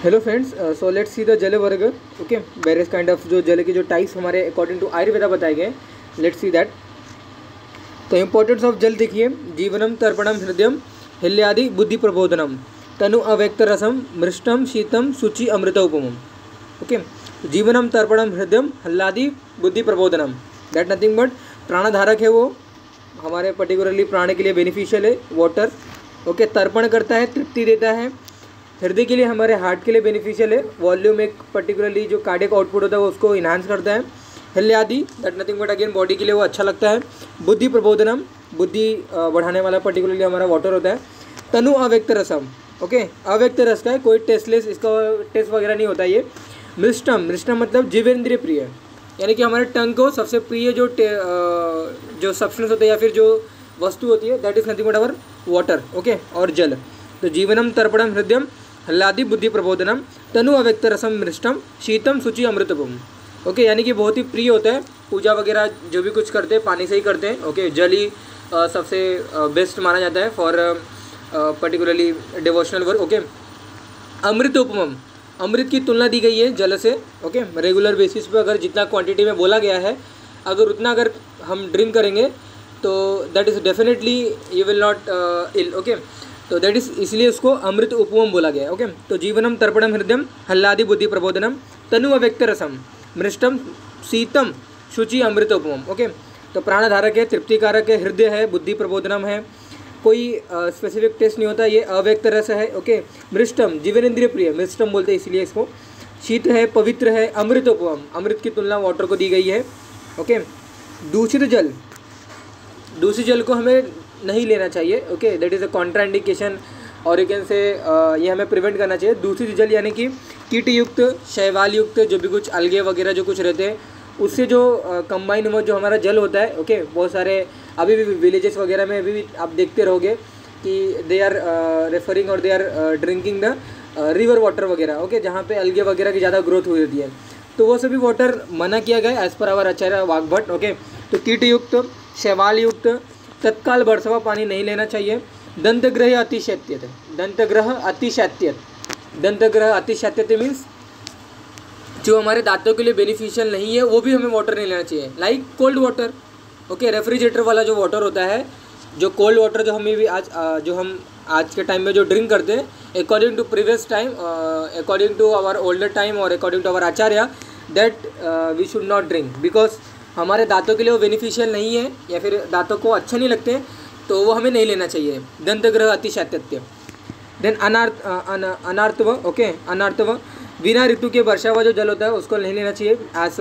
Hello friends, so let's see the जल varga. Okay, various kind of जो जल के जो टाइप्स हमारे अकॉर्डिंग टू आयुर्वेदा बताए गए. Let's see that. तो इंपॉर्टेंस ऑफ जल देखिए. जीवनम तर्पणम हृदयम हिल्यादि बुद्धि प्रबोधनम तनु अव्यक्त रसम मृष्टम शीतम शुचि अमृत उपमम. ओके, जीवनम तर्पणम हृदयम हल्लादि बुद्धि प्रबोधनम, दैट नथिंग बट प्राणधारक है. वो हमारे पर्टिकुलरली प्राण के लिए बेनिफिशियल है. वाटर. ओके, तर्पण करता है, तृप्ति देता है. हृदय के लिए, हमारे हार्ट के लिए बेनिफिशियल है. वॉल्यूम एक पर्टिकुलरली जो कार्डियक आउटपुट होता है वो उसको इन्हांस करता है. हल्यादि, that nothing but again body के लिए वो अच्छा लगता है. बुद्धि प्रबोधनम, बुद्धि बढ़ाने वाला पर्टिकुलरली हमारा वाटर होता है. तनु अव्यक्त रसम. ओके, अव्यक्त रस का है, कोई टेस्टलेस, इसका टेस्ट वगैरह नहीं होता ये. मृष्टम, मृष्टम मतलब जीवेंद्रिय प्रिय, यानी कि हमारे टंग को सबसे प्रिय जो सब्सटेंस होता है या फिर जो वस्तु होती है, that is nothing but our water. Okay, और जल. तो जीवनम तर्पणम हृदयम हल्लादि बुद्धि प्रबोधनम तनु अव्यक्त रसम मृष्टम शीतम शुचि अमृतपुम. ओके, यानी कि बहुत ही प्रिय होता है. पूजा वगैरह जो भी कुछ करते हैं पानी से ही करते हैं. ओके, जल ही सबसे बेस्ट माना जाता है for particularly devotional work. Okay, अमृत उपमम, अमृत की तुलना दी गई है जल से. ओके, रेगुलर बेसिस पे अगर जितना क्वांटिटी में बोला गया है, अगर उतना अगर हम ड्रिंक करेंगे तो that is definitely you will not ill. Okay, तो दैट इज इसलिए उसको अमृत उपमम बोला गया है. ओके, तो जीवनम तर्पणम हृदयम हल्लादि बुद्धि प्रबोधनम तनु अव्यक्त रसम मृष्टम शीतम शुचि अमृत उपमम. ओके, तो प्राणधारक है, तृप्तिकारक है, हृदय है, बुद्धि प्रबोधनम है, कोई स्पेसिफिक टेस्ट नहीं होता. ये अव्यक्त रस है. ओके, मृष्टम जीवनेन्द्रिय प्रिय, मृष्टम बोलते हैं इसलिए इसको. शीत है, पवित्र है. अमृत उपमम, अमृत की तुलना वाटर को दी गई है. ओके, दूषित जल, दूषित जल को हमें नहीं लेना चाहिए. Okay, that is a contraindication और यू कैन से ये हमें प्रिवेंट करना चाहिए. दूषित जल यानी कि कीट युक्त, शैवाल युक्त, जो भी कुछ अलगे वगैरह जो कुछ रहते हैं उससे जो कंबाइन हुआ जो हमारा जल होता है. ओके, बहुत सारे अभी भी विलेजेस वगैरह में अभी भी आप देखते रहोगे कि दे आर रेफरिंग और they are drinking the river water वगैरह. ओके, जहाँ पे अलगे वगैरह की ज़्यादा ग्रोथ हुई होती है, तो वो सभी वाटर मना किया गया है as per our Acharya Vagbhata. Okay, तो कीट युक्त, शैवाल युक्त, तत्काल बरसा हुआ पानी नहीं लेना चाहिए. दंतग्रह अतिशैत्यत, दंतग्रह अतिशैत्यत, दंतग्रह अतिशैत्यत मीन्स जो हमारे दांतों के लिए बेनिफिशियल नहीं है वो भी हमें वाटर नहीं लेना चाहिए. Like cold water. Okay, refrigerator वाला जो वाटर होता है, जो कोल्ड वाटर जो हमें भी जो हम आज के टाइम में जो ड्रिंक करते हैं, according to previous time, according to our older time और according to our acharya, that we should not drink because हमारे दांतों के लिए वो बेनिफिशियल नहीं है या फिर दांतों को अच्छे नहीं लगते, तो वो हमें नहीं लेना चाहिए. दंतग्रह अतिशैत्यत्य. देन अनार्थव. ओके, अनार्थव, बिना ऋतु के वर्षा हुआ जो जल होता है उसको नहीं लेना चाहिए एज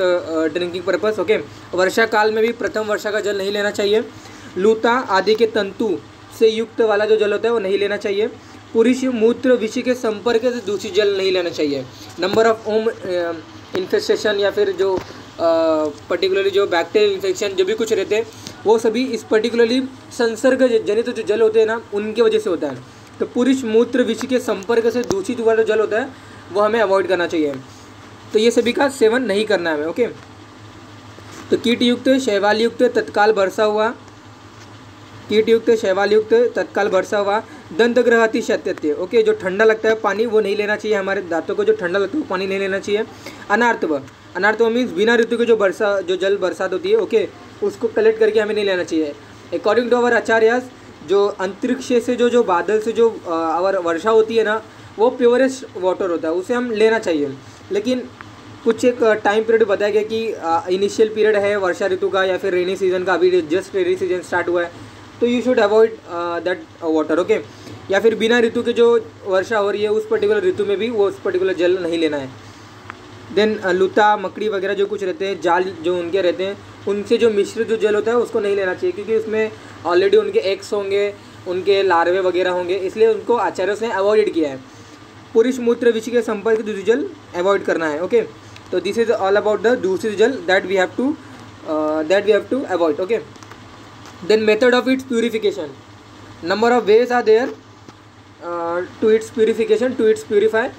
ड्रिंकिंग पर्पस. ओके, वर्षा काल में भी प्रथम वर्षा का जल नहीं लेना चाहिए. लूता आदि के तंतु से युक्त वाला जो जल होता है वो नहीं लेना चाहिए. पुरुष मूत्र विषि के संपर्क से दूषित जल नहीं लेना चाहिए. नंबर ऑफ ओम इन्फेस्टेशन या फिर जो पर्टिकुलरली जो बैक्टीरियल इन्फेक्शन जो भी कुछ रहते हैं वो सभी इस पर्टिकुलरली संसर्ग जनित जो जल होते हैं ना उनकी वजह से होता है. तो पुरुष मूत्र विष के संपर्क से दूषित वाला जल होता है वो हमें अवॉइड करना चाहिए. तो ये सभी का सेवन नहीं करना है हमें. ओके, तो कीट युक्त, शैवाल युक्त, तत्काल बरसा हुआ, कीट युक्त, शैवाल युक्त, तत्काल बरसा हुआ. दंतग्रह अतिशैत्यत्य. ओके, जो ठंडा लगता है पानी वो नहीं लेना चाहिए. हमारे दांतों को जो ठंडा लगता है वो पानी नहीं लेना चाहिए. अनार्थव, अनार्थव मीन्स बिना ऋतु के जो जल बरसात होती है, ओके, उसको कलेक्ट करके हमें नहीं लेना चाहिए. अकॉर्डिंग टू अवर आचार्य, जो अंतरिक्ष से जो बादल से जो अवर वर्षा होती है ना वो प्योरेस्ट वाटर होता है, उसे हम लेना चाहिए. लेकिन कुछ एक टाइम पीरियड बताया गया कि इनिशियल पीरियड है वर्षा ऋतु का या फिर रेनी सीजन का, अभी जस्ट रेनी सीजन स्टार्ट हुआ है, तो you should avoid that water. Okay, या फिर बिना ऋतु के जो वर्षा हो रही है उस पर्टिकुलर ऋतु में भी वो उस पर्टिकुलर जल नहीं लेना है. देन लुता, मकड़ी वगैरह जो कुछ रहते हैं, जाल जो उनके रहते हैं, उनसे जो मिश्रित जो जल होता है उसको नहीं लेना चाहिए क्योंकि उसमें ऑलरेडी उनके एग्स होंगे, उनके लार्वे वगैरह होंगे, इसलिए उनको आचार्यों ने अवॉइड किया है. पुरुष मूत्र विषि के संपर्क दूषित जल अवॉइड करना है. ओके, तो this is all about the दूषित जल that we have to avoid. Okay, then method of its purification. Number of ways are there to its purification, to its purify.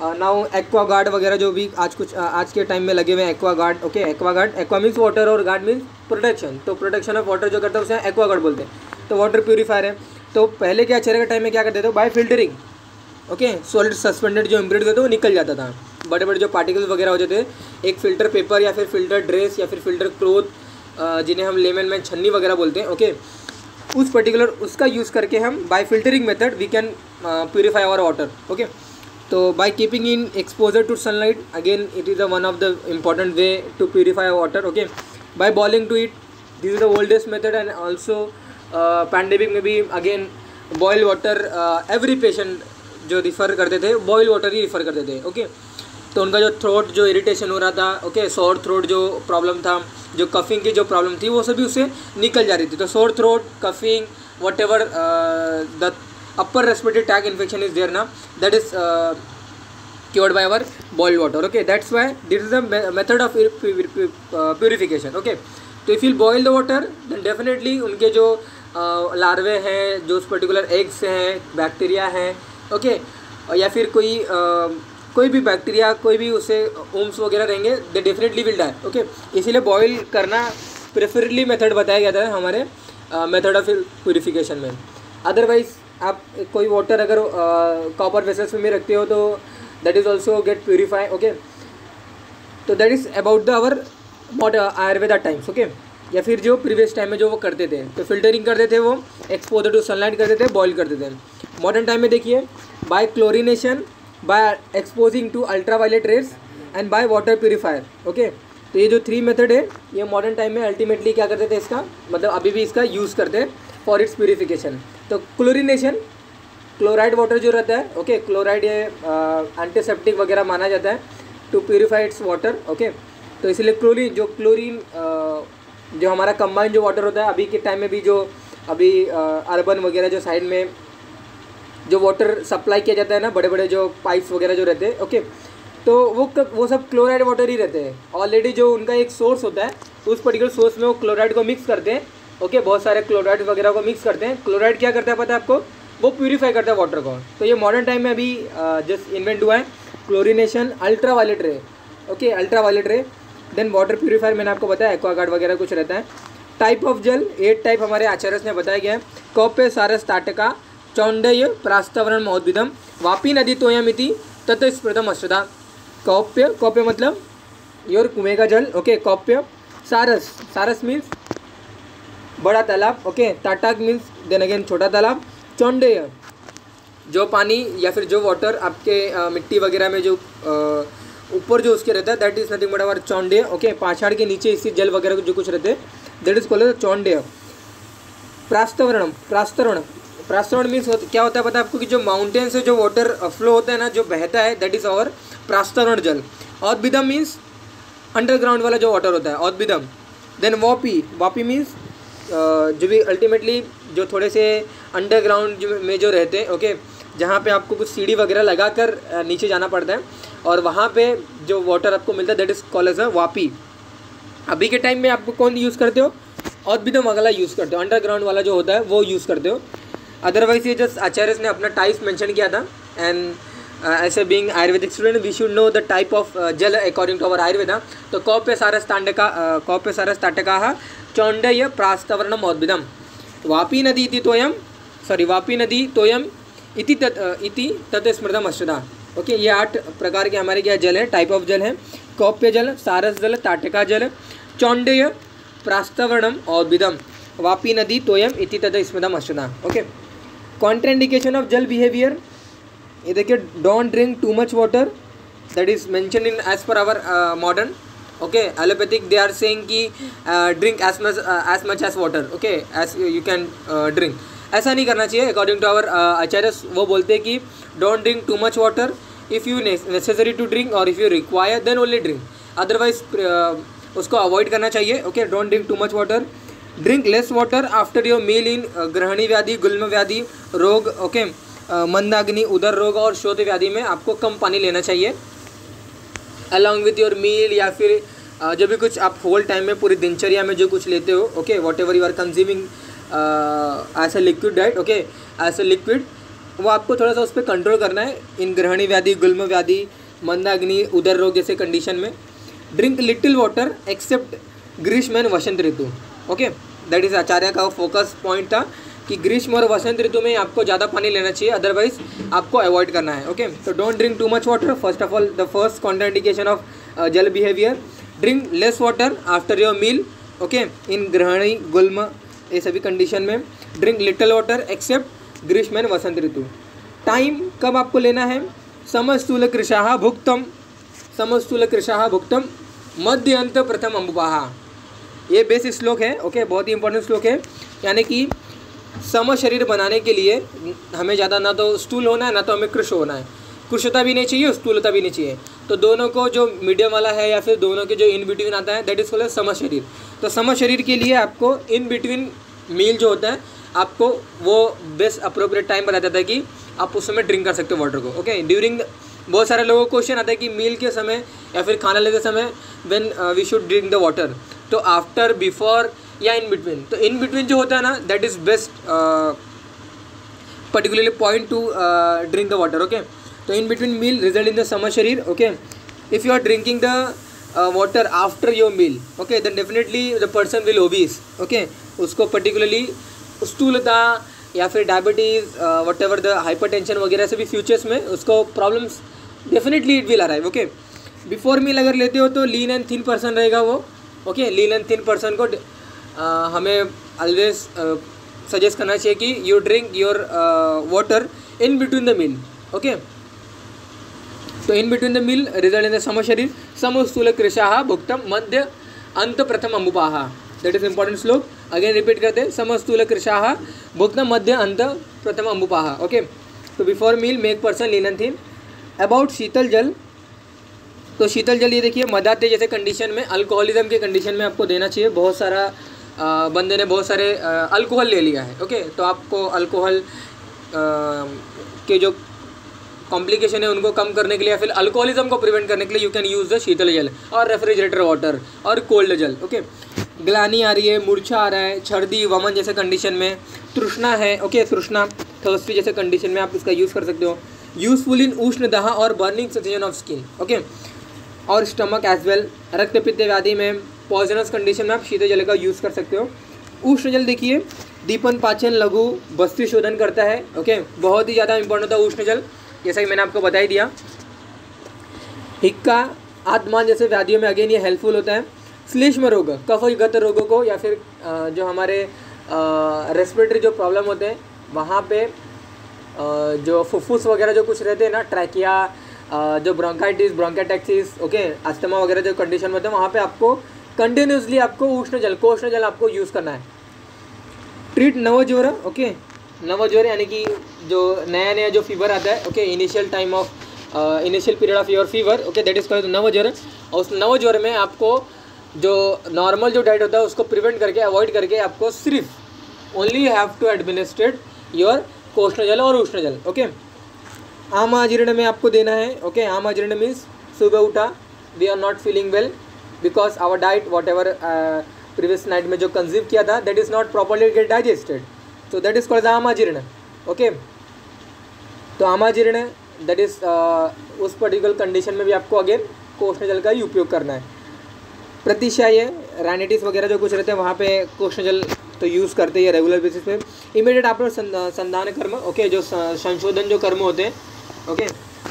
Now Aquaguard वगैरह जो भी आज के टाइम में लगे हुए हैं, Aquaguard. Okay, Aquaguard, aqua means water और गार्ड मीन्स प्रोटेक्शन. तो प्रोटेक्शन ऑफ वाटर जो करता है उसे एक्वागार्ड बोलते हैं. तो वाटर प्यूरीफायर है. तो पहले के आचार्य के टाइम में क्या करते थे, bye filtering. Okay, solid suspended जो इम्प्रिंट करते वो निकल जाता था, बड़े बड़े जो पार्टिकल्स वगैरह हो जाते थे। एक फ़िल्टर पेपर या फिर फ़िल्टर ड्रेस या फिर फ़िल्टर क्लोथ जिन्हें हम लेमन में छन्नी वगैरह बोलते हैं, ओके, उस पर्टिकुलर उसका यूज़ करके हम by filtering method we can purify our water. Okay, तो by keeping in exposure to sunlight, again it is the one of the important way to purify water. Okay, by boiling to it, this is the oldest method and also pandemic में भी again boil water every patient जो refer करते थे boil water ही refer करते थे। Okay, तो उनका जो थ्रोट जो इरिटेशन हो रहा था, ओके, सोर थ्रोट जो प्रॉब्लम था, जो कफिंग की जो प्रॉब्लम थी, वो सभी उससे निकल जा रही थी। तो sore throat, coughing, whatever the upper respiratory track infection is there ना, that is cured by our boiled water. Okay, that's why this is the method of purification. Okay, तो if you boil the water then definitely उनके जो लार्वे हैं, जो उस particular eggs हैं, bacteria हैं, okay, या फिर कोई भी बैक्टीरिया, कोई भी उसे ओम्स वगैरह रहेंगे, they definitely will die. Okay, इसीलिए बॉयल करना प्रेफरेबली मेथड बताया गया था हमारे मेथड ऑफ प्यूरिफिकेशन में। अदरवाइज आप कोई वाटर अगर कॉपर वेसल्स में रखते हो तो that is also get purify. Okay, तो that is about the our Ayurveda times. Okay, या फिर जो प्रीवियस टाइम में जो वो करते थे, तो फिल्टरिंग करते थे, वो एक्सपोजर टू सनलाइट करते थे, बॉयल करते थे। मॉडर्न टाइम में देखिए by chlorination, by exposing to ultraviolet rays and by water purifier. Okay, तो ये जो 3 मेथड है ये मॉडर्न टाइम में अल्टीमेटली क्या करते थे, इसका मतलब अभी भी इसका यूज़ करते हैं फॉर इट्स प्यूरिफिकेशन। तो क्लोरिनेशन, क्लोराइड वाटर जो रहता है, ओके, क्लोराइड ये एंटीसेप्टिक वगैरह माना जाता है to purify its water. Okay, तो इसलिए क्लोरीन जो हमारा कंबाइन जो वाटर होता है, अभी के टाइम में भी जो अभी अर्बन वगैरह जो साइड में जो वाटर सप्लाई किया जाता है ना, बड़े बड़े जो पाइप्स वगैरह जो रहते हैं, ओके, तो वो सब क्लोराइड वाटर ही रहते हैं। ऑलरेडी जो उनका एक सोर्स होता है, उस पर्टिकुलर सोर्स में वो क्लोराइड को मिक्स करते हैं। ओके, बहुत सारे क्लोराइड वगैरह को मिक्स करते हैं। क्लोराइड क्या करता है पता है आपको, वो प्यूरिफाई करता है वाटर को। तो ये मॉडर्न टाइम में अभी जस्ट इन्वेंट हुआ है, क्लोरिनेशन, अल्ट्रावायलेट रे। ओके, अल्ट्रावायलेट रे, देन वाटर प्यूरिफायर मैंने आपको बताया, एक्वागार्ड वगैरह कुछ रहता है। टाइप ऑफ जल 8 टाइप हमारे आचार्य ने बताया गया है। कौप्य सारस ताटका चौंडय प्रास्तावरण महोद्भिदम वापी नदी तोयमिति तत् स्मृतम अश्रदा। कौप्य मतलब योर कुएं का जल। ओके, कौप्य, सारस मीन्स बड़ा तालाब। ओके, ताटक मीन्स देन अगेन छोटा तालाब। चौंडय जो पानी या फिर जो वाटर आपके मिट्टी वगैरह में जो ऊपर जो उसके रहता है, that is nothing but our चौंडय। ओके, पाछाड़ के नीचे इससे जल वगैरह जो कुछ रहते हैं, दैट इज कॉल्ड चौंडय। प्रास्तरण मीन्स क्या होता है पता है आपको, कि जो माउंटेन से जो वाटर फ्लो होता है ना, जो बहता है, दैट इज आवर प्रास्तरण जल। औद्भिदम मीन्स अंडरग्राउंड वाला जो वाटर होता है, औद्भिदम। देन वापी मीन्स जो भी अल्टीमेटली जो थोड़े से अंडरग्राउंड में जो रहते हैं, ओके, जहाँ पे आपको कुछ सीढ़ी वगैरह लगा कर नीचे जाना पड़ता है और वहाँ पे जो वाटर आपको मिलता है, दैट इज कॉल्ड एज वापी। अभी के टाइम में आपको कौन यूज़ करते हो, औद्भिदम वाला यूज़ करते हो, अंडरग्राउंड वाला जो होता है वो यूज़ करते हो। अदरवाइज ये जस्ट आचार्य ने अपना टाइप्स मेंशन किया था। एंड ऐसे being Ayurvedic student we should know the type of jal according to our Ayurveda. तो कौप्य सारस ताटका चौंडय प्रास्तवरणम औद्भिदम वापी नदी तोयम इति तत् स्मृतम अश्रदा। ओके, ये 8 प्रकार के हमारे क्या जल है, टाइप ऑफ जल है। कौप्य जल, सारस जल, ताटका जल, चौंडय प्रास्तवरणम औद्भिदम वापी नदी तोयम इति तत् स्मृतम अश्रदा। Okay, contraindication of jal behaviour, ये देखिए, don't drink too much water, that is mention in as per our modern. Okay, allopathic they are saying कि drink as much as water, okay, as you can drink. ऐसा नहीं करना चाहिए। According to our आचार्य वो बोलते हैं कि don't drink too much water, if you necessary to drink और if you require then only drink, otherwise उसको अवॉइड करना चाहिए। Okay, don't drink too much water. Drink less water after your meal in ग्रहणी व्याधि, गुल्म व्याधि रोग, okay, मंदाग्नि, उदर रोग और शोथ व्याधि में आपको कम पानी लेना चाहिए। अलॉन्ग विथ योर मील, या फिर जो भी कुछ आप होल टाइम में पूरी दिनचर्या में जो कुछ लेते हो, okay, whatever you are consuming as a liquid diet, okay, as a liquid, वो आपको थोड़ा सा उस पर कंट्रोल करना है। इन ग्रहणी व्याधि, गुल्म व्याधि, मंदाग्नि, उदर रोग जैसे कंडीशन में। ड्रिंक लिटिल वाटर एक्सेप्ट ग्रीष्म एंड वसंत ऋतु। ओके, दैट इज आचार्य का फोकस पॉइंट था कि ग्रीष्म और वसंत ऋतु में आपको ज़्यादा पानी लेना चाहिए, अदरवाइज आपको अवॉइड करना है। ओके, तो don't drink too much water. First of all the first contraindication of jal behaviour, drink less water after your meal. Okay, in ग्रहणी गुल्म ये सभी कंडीशन में ड्रिंक लिटल वाटर एक्सेप्ट ग्रीष्म एंड वसंत ऋतु। टाइम कब आपको लेना है, समस्थूल कृशाः भुक्तम, समस्थूल कृशाः भुक्तम मध्य अंत प्रथम अम्बुपाः। ये बेस श्लोक है। ओके, बहुत ही इंपॉर्टेंट श्लोक है। यानी कि सम शरीर बनाने के लिए हमें ज़्यादा ना तो स्थूल होना है ना तो हमें कृश होना है, कृशता भी नहीं चाहिए, स्थूलता भी नहीं चाहिए। तो दोनों को जो मीडियम वाला है या फिर दोनों के जो इन बिटवीन आता है दैट इज कॉल्ड सम शरीर। तो सम शरीर के लिए आपको इन बिटवीन मील जो होता है आपको वो बेस्ट अप्रोप्रिएट टाइम बता देता है कि आप उस समय ड्रिंक कर सकते हो वाटर को। ओके, ड्यूरिंग बहुत सारे लोगों को क्वेश्चन आता है कि मील के समय या फिर खाना लेते समय when we should drink the water, तो आफ्टर, बिफोर या इन बिटवीन। तो इन बिटवीन जो होता है ना that is best particularly point to drink the water. Okay, तो in between meal result in the समर शरीर। Okay, if you are drinking the water after your meal, okay, then definitely the person will obese. Okay, उसको particularly स्थूलता या फिर diabetes whatever the hypertension वगैरह से भी फ्यूचर्स में उसको problems definitely it will arrive. Okay, before meal अगर लेते हो तो लीन एंड थिन पर्सन रहेगा वो। Okay, lean and thin person को हमें ऑलवेज सजेस्ट करना चाहिए कि you drink your water in between the meal. Okay, तो in between the meal result in the सम शरीर, सम स्थूल कृशाः भुक्तम मध्य अंत प्रथम अम्बुपाः। दैट इज इंपॉर्टेंट श्लोक। अगेन रिपीट करते हैं, सम स्थूल कृशाः भुक्तम मध्य अंत प्रथम अम्बुपाः। ओके, तो before meal make person lean and thin. About शीतल जल, तो शीतल जल ये देखिए मदाते जैसे कंडीशन में, अल्कोहलिज्म के कंडीशन में आपको देना चाहिए। बहुत सारा बंदे ने बहुत सारे अल्कोहल ले लिया है। ओके, तो आपको अल्कोहल के जो कॉम्प्लिकेशन है उनको कम करने के लिए या फिर अल्कोहलिज्म को प्रिवेंट करने के लिए यू कैन यूज़ द शीतल जल और रेफ्रिजरेटर वाटर और कोल्ड जल। ओके, ग्लानी आ रही है, मूर्छा आ रहा है, छर्दी, वमन जैसे कंडीशन में, तृष्णा है, ओके, तृष्णा थर्स्टी जैसे कंडीशन में आप इसका यूज़ कर सकते हो। यूजफुल इन उष्ण दाह और burning sensation of skin. Okay, और स्टमक एज वेल, रक्त पित्त व्याधि में, पॉइजनस कंडीशन में आप शीतल जल का यूज़ कर सकते हो। उष्ण जल देखिए दीपन, पाचन, लघु, बस्ती शोधन करता है। ओके, बहुत ही ज़्यादा इंपॉर्टेंट होता है उष्ण जल, जैसा कि मैंने आपको बता ही दिया। हिक्का, आत्मान जैसे व्याधियों में अगेन ये हेल्पफुल होता है। श्लेष्म रोग, कफगत रोगों को या फिर जो हमारे रेस्पिरेटरी जो प्रॉब्लम होते हैं वहाँ पे जो फुफ्फुस वगैरह जो कुछ रहते हैं ना, ट्रैकिया, जो ब्रोंकाइटिस, ब्रोंकाइटेक्सिस, ओके, अस्थमा वगैरह जो कंडीशन में होते हैं वहाँ पे आपको कंटिन्यूसली आपको उष्ण जल, कोष्ण जल आपको यूज़ करना है। ट्रीट नवज्वर। ओके, नवज्वर यानी कि जो नया नया जो फीवर आता है, okay, initial time of initial period of your fever, okay, that is called नवज्वर। और उस नवज्वर में आपको जो नॉर्मल जो डाइट होता है उसको प्रिवेंट करके, अवॉइड करके आपको सिर्फ only have to administrate your कोष्ण जल और उष्ण जल। ओके, आमाजीर्ण में आपको देना है। ओके, आमाजीर्ण मीन्स सुबह उठा, we are not feeling well because our diet whatever previous night में जो कंज्यूम किया था that is not properly get digested, so that is called आमाजीर्ण। ओके, तो आमाजीर्ण दैट इज उस पर्टिकुलर कंडीशन में भी आपको अगेन कोष्ण जल का ही उपयोग करना है। प्रतिशय, राइनाइटिस वगैरह जो कुछ रहते हैं वहाँ पे कोष्ण जल तो यूज़ करते हैं रेगुलर बेसिस पे। इमीडिएट आफ्टर संधान कर्म, ओके, जो संशोधन जो कर्म होते हैं, ओके,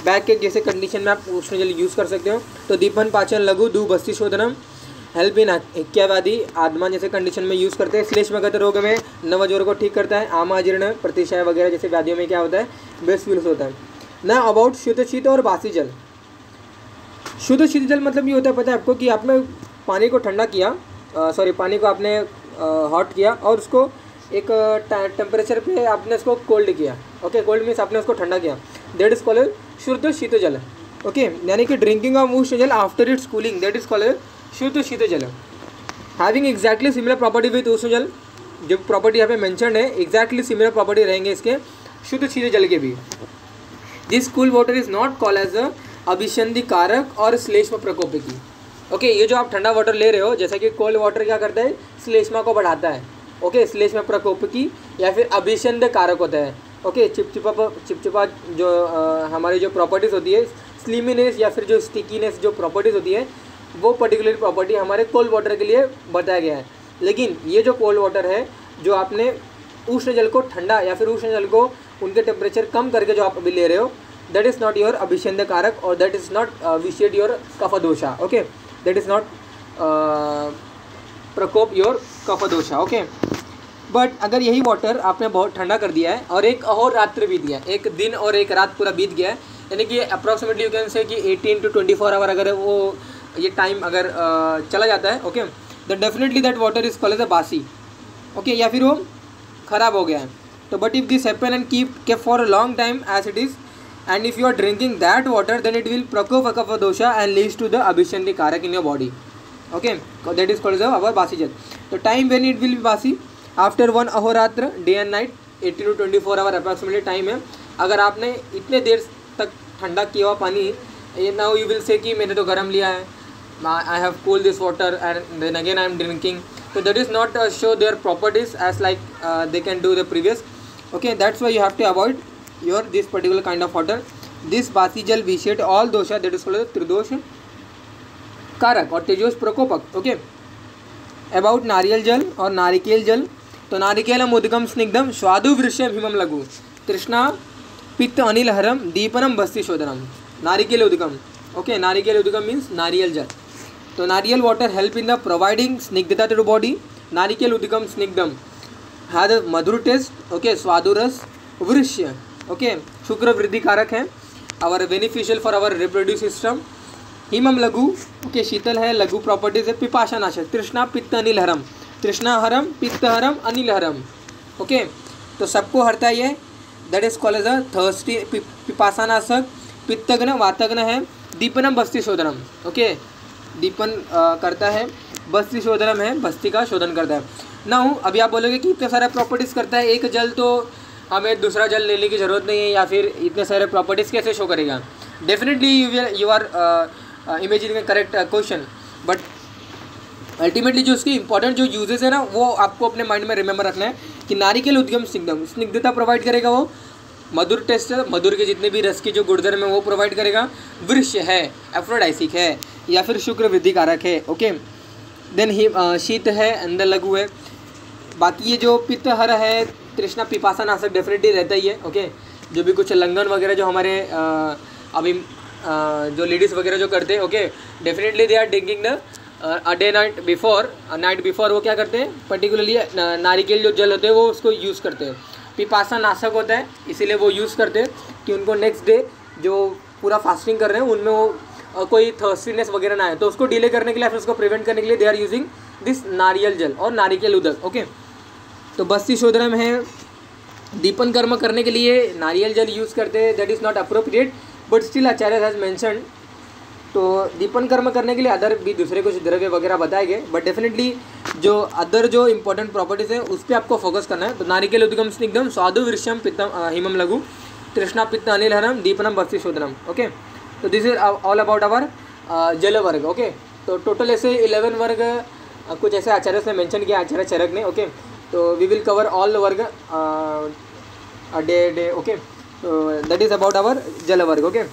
बैक के जैसे कंडीशन में आप उष्ण जल यूज़ कर सकते हो। तो दीपन, पाचन, लघु, दू, बस्ती शोधनम, हेल्प इन हिक्यावादी, आत्मा जैसे कंडीशन में यूज़ करते हैं। श्लेष्मगत रोग में नवज्वर को ठीक करता है। आमाजीर्ण, प्रतिशय वगैरह जैसे व्याधियों में क्या होता है, बेस्ट यूज होता है ना। अबाउट शुद्ध शीत और बासी जल। शुद्ध शीत जल मतलब ये होता है, पता है आपको, कि आपने पानी को ठंडा किया, पानी को आपने हॉट किया और उसको एक टेम्परेचर पे आपने उसको कोल्ड किया। ओके, कोल्ड मीन्स आपने उसको ठंडा किया, दैट इज कॉल्ड शुद्ध शीत जल। ओके, यानी कि ड्रिंकिंग ऑफ उष्ण जल after it's cooling, that is called शुद्ध शीत जल। Having exactly similar property with उष्ण जल, जो प्रॉपर्टी यहाँ पे मेंशन्ड है एग्जैक्टली सिमिलर प्रॉपर्टी रहेंगे इसके शुद्ध शीत जल के भी। This cool water is not called as a अभिसंधि कारक और श्लेष्म प्रकोपकी। ओके, ये जो आप ठंडा वाटर ले रहे हो, जैसा कि कोल्ड वाटर क्या करता है, श्लेष्मा को बढ़ाता है। ओके, श्लेष्म प्रकोपकी या फिर अभिसंध कारक होता है। ओके, चिपचिपा जो हमारी जो प्रॉपर्टीज़ होती है, स्लीमीनेस या फिर जो स्टिकीनेस जो प्रॉपर्टीज़ होती है, वो पर्टिकुलर प्रॉपर्टी हमारे कोल्ड वाटर के लिए बताया गया है। लेकिन ये जो कोल्ड वाटर है जो आपने उष्ण जल को ठंडा या फिर उष्ण जल को उनके टेम्परेचर कम करके जो आप अभी ले रहे हो, दैट इज़ नॉट योर अभिषेद्य कारक और that is not vitiate your kapha dosha. Okay, that is not प्रकोप your kapha dosha. Okay, but अगर यही वाटर आपने बहुत ठंडा कर दिया है और एक अहोरात्र बीत गया, एक दिन और एक रात पूरा बीत गया है, यानी कि अप्रॉक्सीमेटली यू कैन से कि 18 to 24 आवर अगर वो ये टाइम अगर चला जाता है, okay, that definitely that water is called as a basi. Okay, या फिर वो ख़राब हो गया है. तो but if this happen and kept for a long time as it is and if you are drinking that water, then it will प्रकोप kapha dosha and leads to the abhishanti karak in your body. Okay, that is called as our basi jal. The time when it will be basi after 1 ahoratra, day and night, 18 to 24 hour approximately time है. अगर आपने इतने देर तक ठंडा किया हुआ पानी, now you will say कि मैंने तो गर्म लिया है, I have cooled this water and then again I am drinking, so that is not show their properties as like they can do the previous. Okay, that's why you have to avoid your this particular kind of water. This basi jal vitiate all dosha, that is called as tridosh कारक और तेजोश प्रकोपक. Okay, about नारियल जल और नारिकेल जल. तो नारिकेलम उदगम स्निग्धम स्वादु वृष्यम हिमम लघु तृष्णा पित्त अनिल हरम दीपनम बस्ती शोधनम. नारिकेल उदगम. ओके, नारिकेल उदगम मीन्स नारियल जल. तो नारियल water help in the providing स्निग्धता टू द बॉडी. नारिकेल उदगम स्निग्धम हैज अ मधुर टेस्ट. ओके, स्वादुरस वृष्य. ओके, शुक्र वृद्धि कारक है, our beneficial for our reproduce system. हिमम लघु. ओके, शीतल है, लघु प्रॉपर्टीज है, पिपाशा नाशक. तृष्णा पित्त अनिल हरम. तृष्णा हरम, पित्त हरम, अनिल हरम. ओके, तो सबको हरता है ये, that is called as a thirsty. पिपाशा नाशक, पित्तग्न वातग्न है. दीपनम बस्ती शोधनम. ओके, दीपन करता है. बस्ती शोधनम है, बस्ती का शोधन करता है. नाउ अभी आप बोलोगे कि इतने सारे प्रॉपर्टीज़ करता है एक जल, तो हमें दूसरा जल लेने की ज़रूरत नहीं है या फिर इतने सारे प्रॉपर्टीज़ कैसे शो करेगा. Definitely you are imagining correct question, but ultimately जो उसकी इंपॉर्टेंट जो यूजेस है ना, वो आपको अपने माइंड में रिमेंबर रखना है कि नारिकेल उद्गम स्निग्धम, स्निग्धता प्रोवाइड करेगा वो. मधुर टेस्ट, मधुर के जितने भी रस की जो गुणधर्म है वो प्रोवाइड करेगा. वृक्ष है, एफ्रोडाइसिक है या फिर शुक्र वृद्धि कारक है. ओके, देन शीत है, अंदर लघु है. बाकी ये जो पित्त हर है, तृष्णा पिपासा नाशक डेफिनेटली रहता ही है. ओके, जो भी कुछ लंघन वगैरह जो हमारे अभी जो लेडीज़ वगैरह जो करते हैं, okay, definitely they are drinking the a day night before वो क्या करते हैं, पर्टिकुलरली नारिकेल जो जल होते हैं वो उसको यूज़ करते हैं. पिपासा नाशक होता है, इसीलिए वो यूज़ करते हैं कि उनको नेक्स्ट डे जो पूरा फास्टिंग कर रहे हैं उनमें वो कोई थर्स्टीनेस वगैरह ना आए, तो उसको डिले करने के लिए, फिर उसको प्रिवेंट करने के लिए दे आर यूजिंग दिस नारियल जल और नारिकेल उदक. ओके, तो बस्ती शोधनम है, दीपन कर्म करने के लिए नारियल जल यूज़ करते हैं. That is not appropriate, but still Acharya has mention. तो दीपन कर्म करने के लिए अदर भी दूसरे कुछ द्रव्य वगैरह बताए गए, बट डेफिनेटली जो अदर जो इंपॉर्टेंट प्रॉपर्टीज़ हैं उस पर आपको फोकस करना है. तो नारिकेल उद्गम स्निग्धम स्वादु वृष्यम पित्तम हिमम लघु तृष्णा पित्त अनिल हरम दीपनम बस्ती शोधनम. ओके, तो this is all about our jal varga. Okay, तो टोटल ऐसे 11 वर्ग कुछ ऐसे आचार्य ने मेंशन किया, आचार्य चरक ने. ओके, तो वी विल कवर ऑल वर्ग अ डे. ओके, तो that is about our jal varga. Okay.